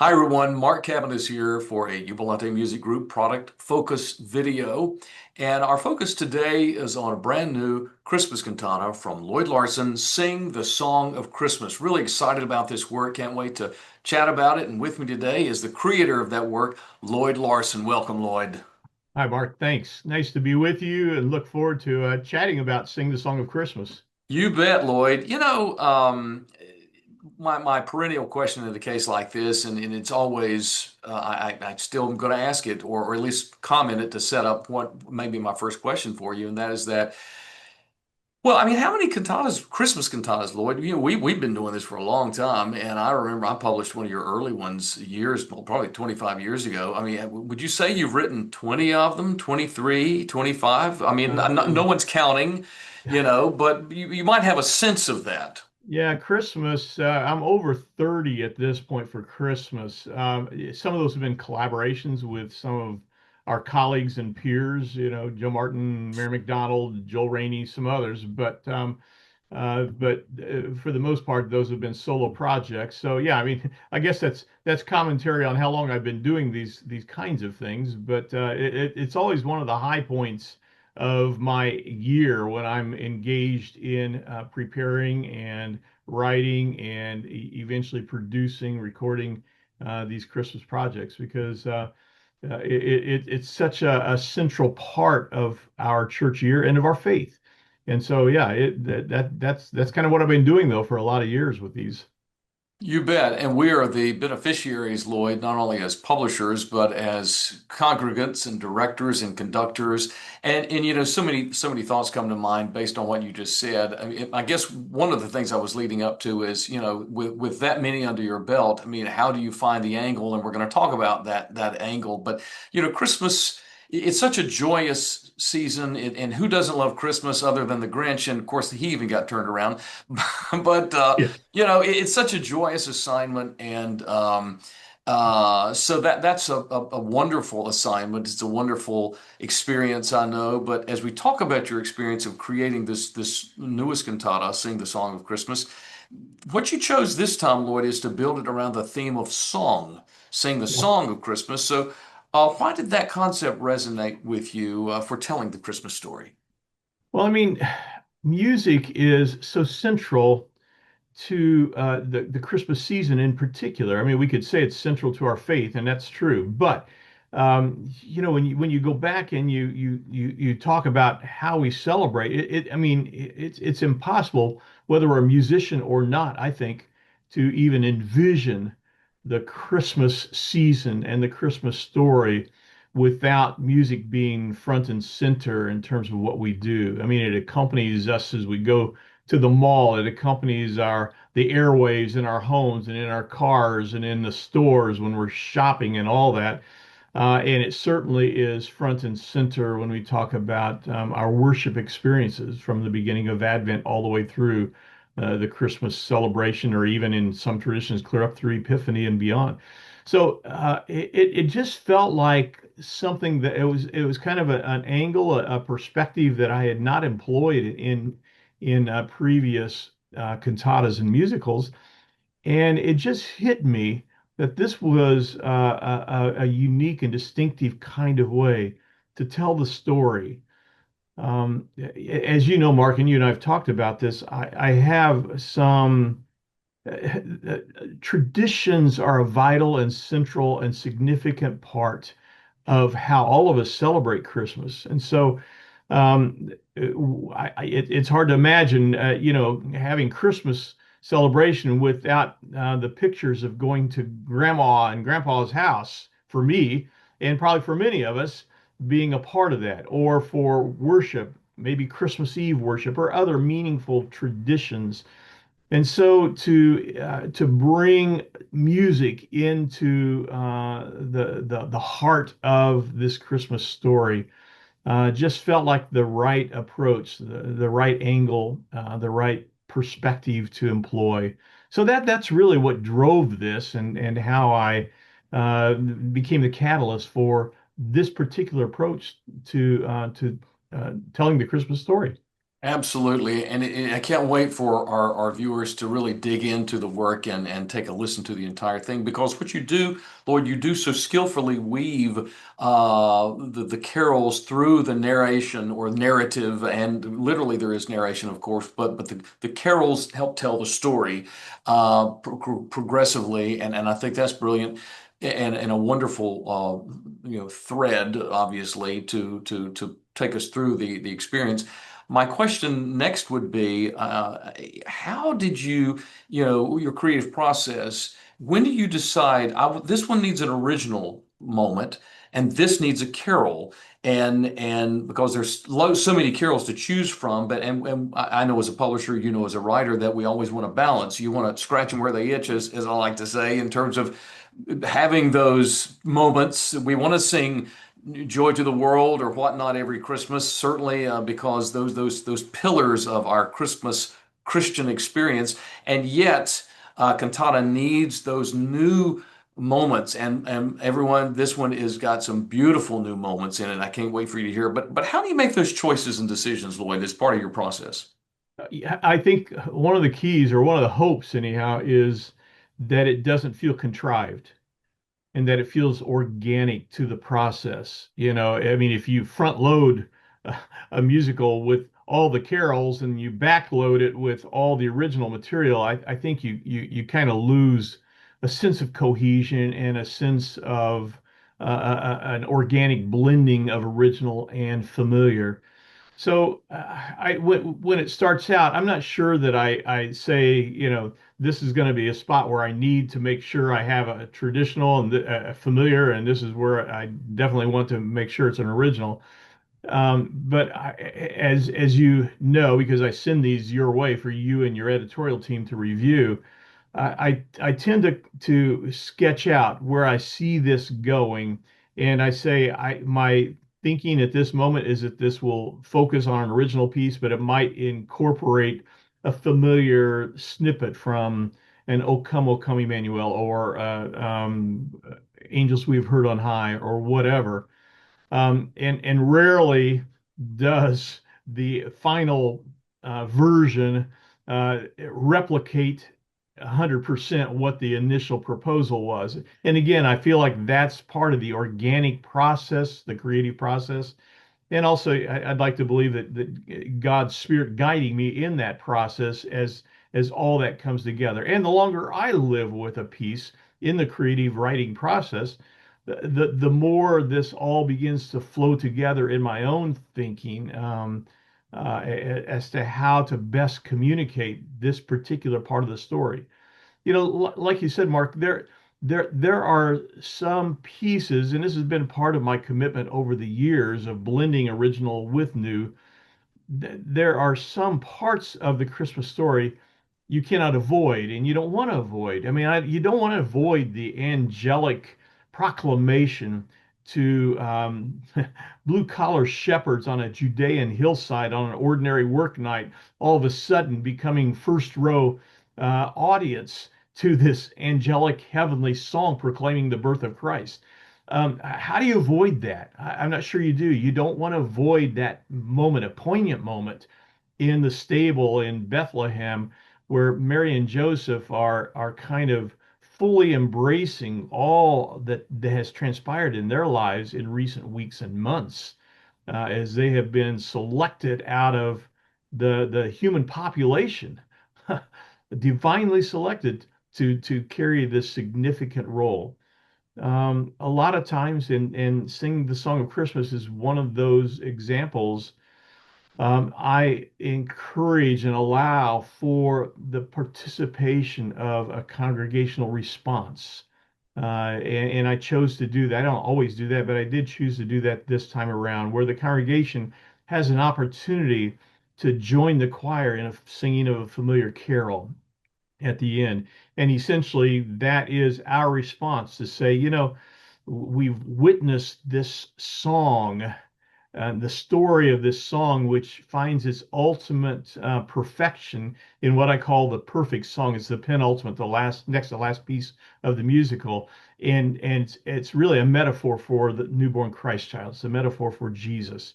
Hi everyone, Mark Cabanis here for a Jubilate Music Group product focus video. And our focus today is on a brand new Christmas cantata from Lloyd Larsen, Sing the Song of Christmas. Really excited about this work. Can't wait to chat about it. And with me today is the creator of that work, Lloyd Larsen. Welcome, Lloyd. Hi, Mark. Thanks. Nice to be with you and look forward to chatting about Sing the Song of Christmas. You bet, Lloyd. My perennial question in a case like this, and it's always, I still am going to ask it, or at least comment it to set up what may be my first question for you, and that is that, well, I mean, how many cantatas, Christmas cantatas, Lloyd? We've been doing this for a long time, and I remember I published one of your early ones years, well, probably 25 years ago. I mean, would you say you've written 20 of them, 23, 25? I mean, no Um, one's counting, but you might have a sense of that. yeah, Christmas. I'm over 30 at this point for Christmas. Some of those have been collaborations with some of our colleagues and peers, Joe Martin, Mary McDonald, Joel Rainey, some others. But for the most part, those have been solo projects. So yeah, I mean, I guess that's commentary on how long I've been doing these kinds of things. But it's always one of the high points of my year when I'm engaged in preparing and writing and eventually producing, recording these Christmas projects because it's such a central part of our church year and of our faith. And so, yeah, that's kind of what I've been doing though for a lot of years with these. You bet. And we are the beneficiaries, Lloyd, not only as publishers, but as congregants and directors and conductors. And so many thoughts come to mind based on what you just said. I mean, I guess one of the things I was leading up to is, with that many under your belt, I mean, how do you find the angle? And we're going to talk about that angle. But, Christmas, it's such a joyous season, and who doesn't love Christmas other than the Grinch? And of course, he even got turned around. But Yeah. it's such a joyous assignment, and so that's a wonderful assignment. It's a wonderful experience, I know. But as we talk about your experience of creating this newest cantata, "Sing the Song of Christmas," what you chose this time, Lloyd, is to build it around the theme of song, "Sing the Yeah. Song of Christmas." So, why did that concept resonate with you for telling the Christmas story? Well, I mean, music is so central to the Christmas season in particular. I mean, we could say it's central to our faith, and that's true. But when you go back and you talk about how we celebrate I mean, it's impossible, whether we're a musician or not, I think, to even envision the Christmas season and the Christmas story without music being front and center in terms of what we do. I mean, it accompanies us as we go to the mall. It accompanies the airwaves in our homes and in our cars and in the stores when we're shopping and all that. And it certainly is front and center when we talk about our worship experiences from the beginning of Advent all the way through the Christmas celebration, or even in some traditions, clear up through Epiphany and beyond. So it just felt like something that it was kind of an angle, a perspective that I had not employed in previous cantatas and musicals, and it just hit me that this was a unique and distinctive kind of way to tell the story. As you know, Mark, and you and I have talked about this, I have some traditions are a vital and central and significant part of how all of us celebrate Christmas. And so it's hard to imagine, having Christmas celebration without the pictures of going to grandma and grandpa's house for me, and probably for many of us, being a part of that, or for worship, maybe Christmas Eve worship or other meaningful traditions. And so to bring music into the heart of this Christmas story just felt like the right approach, the right angle, the right perspective to employ. So that's really what drove this, and how I became the catalyst for this particular approach to telling the Christmas story. Absolutely. And I can't wait for our viewers to really dig into the work and take a listen to the entire thing because what you do, Lord, you do so skillfully weave the carols through the narration or narrative. And literally, there is narration, of course, but the carols help tell the story progressively. And I think that's brilliant. And a wonderful thread, obviously, to take us through the experience. My question next would be, how did your creative process, when do you decide, this one needs an original moment and this needs a carol? And because there's so many carols to choose from, but and I know as a publisher, as a writer, that we always want to balance. You want to scratch them where they itch, as I like to say, in terms of having those moments. We want to sing joy to the world or whatnot every Christmas, certainly because those pillars of our Christmas Christian experience, and yet cantata needs those new moments, and everyone, this one has got some beautiful new moments in it. I can't wait for you to hear. But how do you make those choices and decisions, Lloyd, as part of your process? Yeah, I think one of the keys, or one of the hopes anyhow, is that it doesn't feel contrived and that it feels organic to the process. I mean, if you front load a, a musical with all the carols and you backload it with all the original material, I think you kind of lose a sense of cohesion and a sense of an organic blending of original and familiar. So when it starts out, I'm not sure that I say, this is going to be a spot where I need to make sure I have a traditional and a familiar, and this is where I definitely want to make sure it's an original. But as you know, because I send these your way for you and your editorial team to review, I tend to sketch out where I see this going, and I say my thinking at this moment is that this will focus on an original piece, but it might incorporate a familiar snippet from an O Come Emmanuel, or Angels We've Heard on High, or whatever. And rarely does the final version replicate 100% what the initial proposal was. And again, I feel like that's part of the organic process, the creative process. And also, I'd like to believe that God's Spirit guiding me in that process as all that comes together. And the longer I live with a piece in the creative writing process, the more this all begins to flow together in my own thinking, as to how to best communicate this particular part of the story. Like you said, Mark, there are some pieces, and this has been part of my commitment over the years of blending original with new. There are some parts of the Christmas story you cannot avoid, and you don't want to avoid. I mean, you don't want to avoid the angelic proclamation to blue collar shepherds on a Judean hillside on an ordinary work night, all of a sudden becoming first row audience to this angelic heavenly song proclaiming the birth of Christ. How do you avoid that? I'm not sure you do. You don't want to avoid that moment, a poignant moment in the stable in Bethlehem, where Mary and Joseph are kind of fully embracing all that has transpired in their lives in recent weeks and months, as they have been selected out of the human population, divinely selected to carry this significant role. A lot of times in singing the song of Christmas is one of those examples. I encourage and allow for the participation of a congregational response. And I chose to do that. I don't always do that, but I did choose to do that this time around, where the congregation has an opportunity to join the choir in a singing of a familiar carol at the end. And essentially, that is our response to say, we've witnessed this song, the story of this song, which finds its ultimate perfection in what I call the perfect song. It's the penultimate, the last, next to last piece of the musical, and it's really a metaphor for the newborn Christ child. It's a metaphor for Jesus,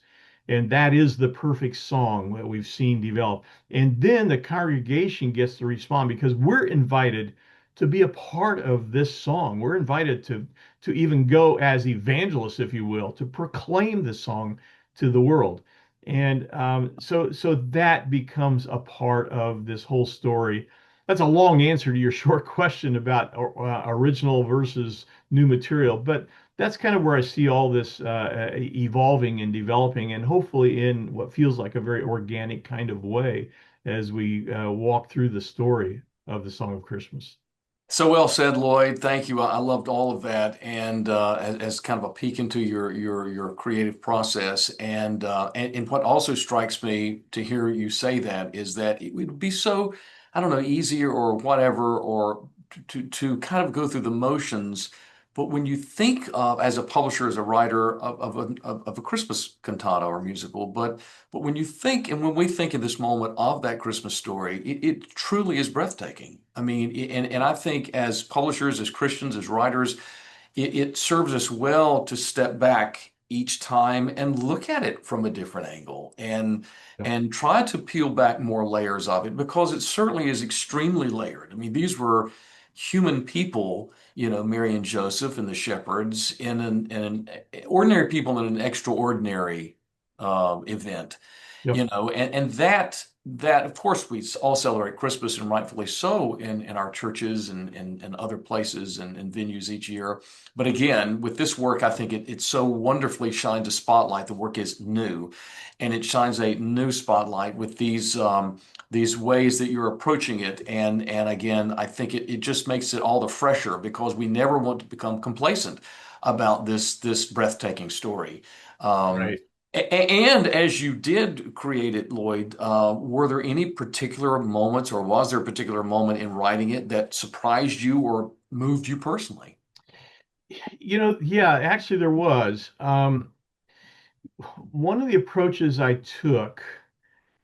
And that is the perfect song that we've seen develop. And then the congregation gets to respond because we're invited to be a part of this song. We're invited to even go as evangelists, if you will, to proclaim the song to the world. And so that becomes a part of this whole story. That's a long answer to your short question about original versus new material, but that's kind of where I see all this evolving and developing, and hopefully in what feels like a very organic kind of way as we walk through the story of the Song of Christmas. So well said, Lloyd. Thank you. I loved all of that, and as kind of a peek into your creative process, and what also strikes me to hear you say that is that it would be so, I don't know, easier or whatever, or to kind of go through the motions. But when you think of, as a publisher, as a writer of a Christmas cantata or musical, but when you think, and when we think in this moment of that Christmas story, it truly is breathtaking. I mean, and I think as publishers, as Christians, as writers, it serves us well to step back each time and look at it from a different angle Yep. and try to peel back more layers of it because it certainly is extremely layered. I mean, these were human people, Mary and Joseph and the shepherds in an ordinary people in an extraordinary event, Yep. and that of course we all celebrate Christmas and rightfully so in our churches and other places and venues each year. But again, with this work, I think it so wonderfully shines a spotlight. The work is new, and it shines a new spotlight with these ways that you're approaching it. And again, I think it just makes it all the fresher because we never want to become complacent about this breathtaking story. Um, Right. and as you did create it, Lloyd, were there any particular moments, or was there a particular moment in writing it that surprised you or moved you personally? Yeah, actually there was. One of the approaches I took,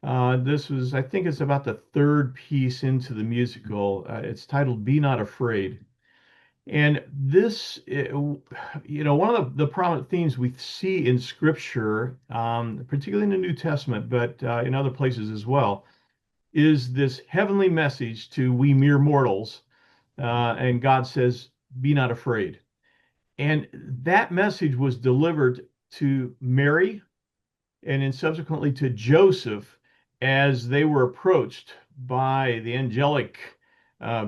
this was, I think it's about the third piece into the musical. It's titled Be Not Afraid. And this, one of the prominent themes we see in Scripture, particularly in the New Testament, but in other places as well, is this heavenly message to we mere mortals. And God says, Be not afraid. And that message was delivered to Mary and then subsequently to Joseph as they were approached by the angelic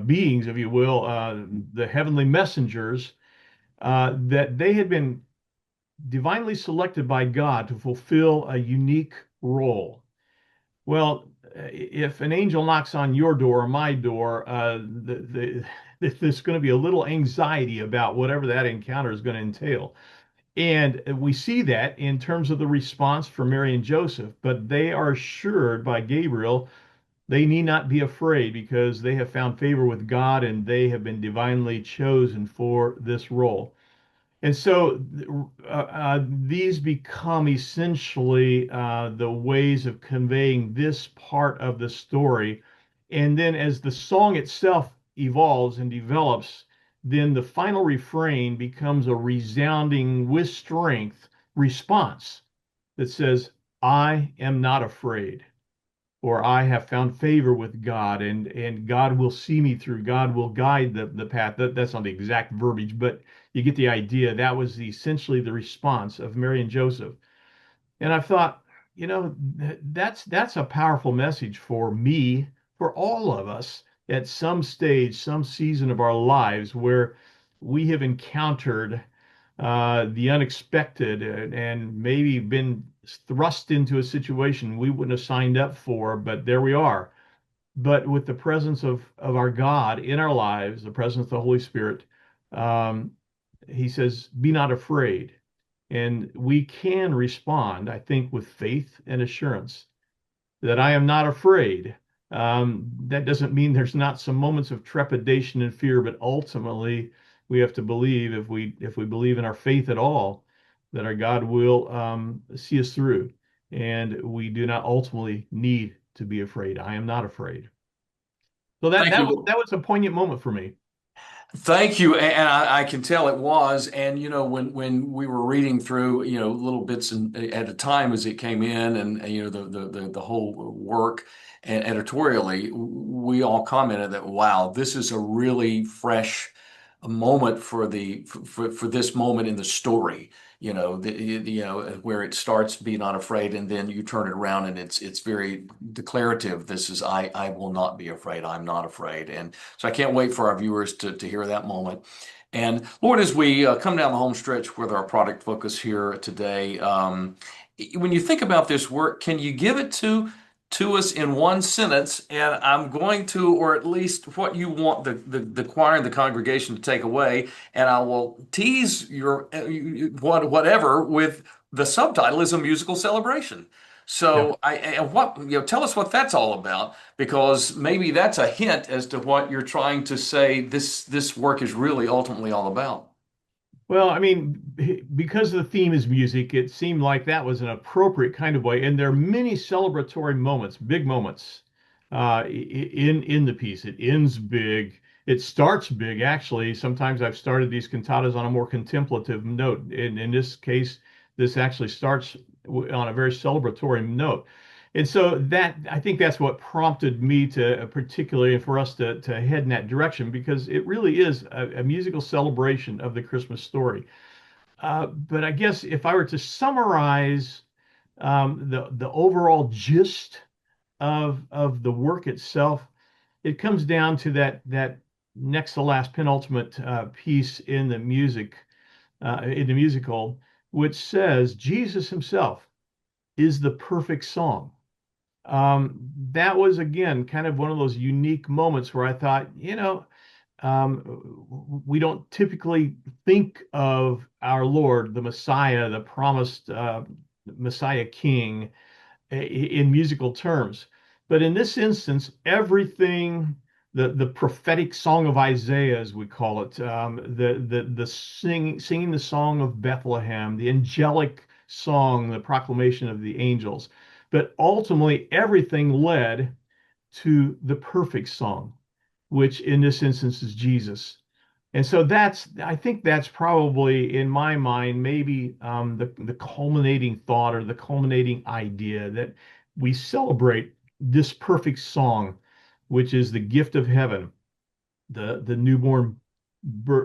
beings, if you will, the heavenly messengers, that they had been divinely selected by God to fulfill a unique role. Well, if an angel knocks on your door or my door, there's going to be a little anxiety about whatever that encounter is going to entail. And we see that in terms of the response for Mary and Joseph, but they are assured by Gabriel they need not be afraid because they have found favor with God and they have been divinely chosen for this role. And so these become essentially the ways of conveying this part of the story. And then as the song itself evolves and develops, then the final refrain becomes a resounding, with strength, response that says, I am not afraid, or I have found favor with God, and God will see me through. God will guide the path. That's not the exact verbiage, but you get the idea. That was essentially the response of Mary and Joseph. And I thought, that's a powerful message for me, for all of us at some stage, some season of our lives where we have encountered the unexpected and maybe been thrust into a situation we wouldn't have signed up for, but there we are. But with the presence of our God in our lives, the presence of the Holy Spirit, um, he says, be not afraid. And we can respond, I think, with faith and assurance that I am not afraid. That doesn't mean there's not some moments of trepidation and fear, but ultimately we have to believe, if we believe in our faith at all, that our God will see us through, and we do not ultimately need to be afraid. I am not afraid. So that Thank that was you. that was a poignant moment for me. Thank you, and I can tell it was. And when we were reading through, little bits at a time as it came in, and the whole work and editorially, we all commented that wow, this is a really fresh moment for this moment in the story. Where it starts "Be not afraid," and then you turn it around and it's very declarative. This is I will not be afraid. I'm not afraid, and so I can't wait for our viewers to hear that moment. And Lord, as we come down the home stretch with our product focus here today, when you think about this work, can you give it to us in one sentence? And I'm going to, or at least what you want the choir and the congregation to take away, and I will tease your whatever with the subtitle is a musical celebration. Yeah. So and what tell us what that's all about, because maybe that's a hint as to what you're trying to say this work is really ultimately all about. Well, I mean, because the theme is music, it seemed like that was an appropriate kind of way. And there are many celebratory moments, big moments, in the piece. It ends big. It starts big, actually. Sometimes I've started these cantatas on a more contemplative note. In this case, this actually starts on a very celebratory note. And so that I think that's what prompted me to particularly for us to head in that direction because it really is a musical celebration of the Christmas story. But I guess if I were to summarize the overall gist of the work itself, it comes down to that next to last penultimate piece in the musical, which says Jesus himself is the perfect song. That was again kind of one of those unique moments where I thought, we don't typically think of our Lord, the Messiah, the promised Messiah King, in musical terms. But in this instance, everything, the prophetic song of Isaiah, as we call it, the singing the song of Bethlehem, the angelic song, the proclamation of the angels, but ultimately everything led to the perfect song, which in this instance is Jesus. And so I think that's probably in my mind, maybe the culminating thought or the culminating idea that we celebrate this perfect song, which is the gift of heaven, the newborn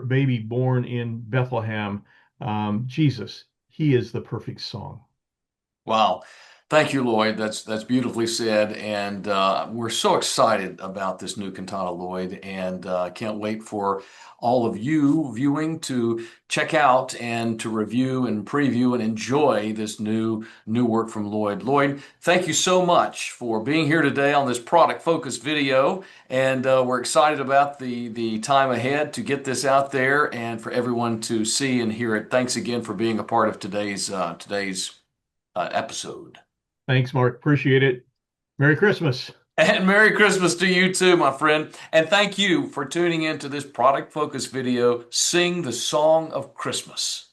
baby born in Bethlehem, Jesus. He is the perfect song. Wow. Thank you, Lloyd. That's beautifully said, and we're so excited about this new cantata, Lloyd, and can't wait for all of you viewing to check out and to review and preview and enjoy this new work from Lloyd. Lloyd, thank you so much for being here today on this product focused video, and we're excited about the time ahead to get this out there and for everyone to see and hear it. Thanks again for being a part of today's episode. Thanks, Mark. Appreciate it. Merry Christmas. And Merry Christmas to you too, my friend. And thank you for tuning in to this product focused video, Sing the Song of Christmas.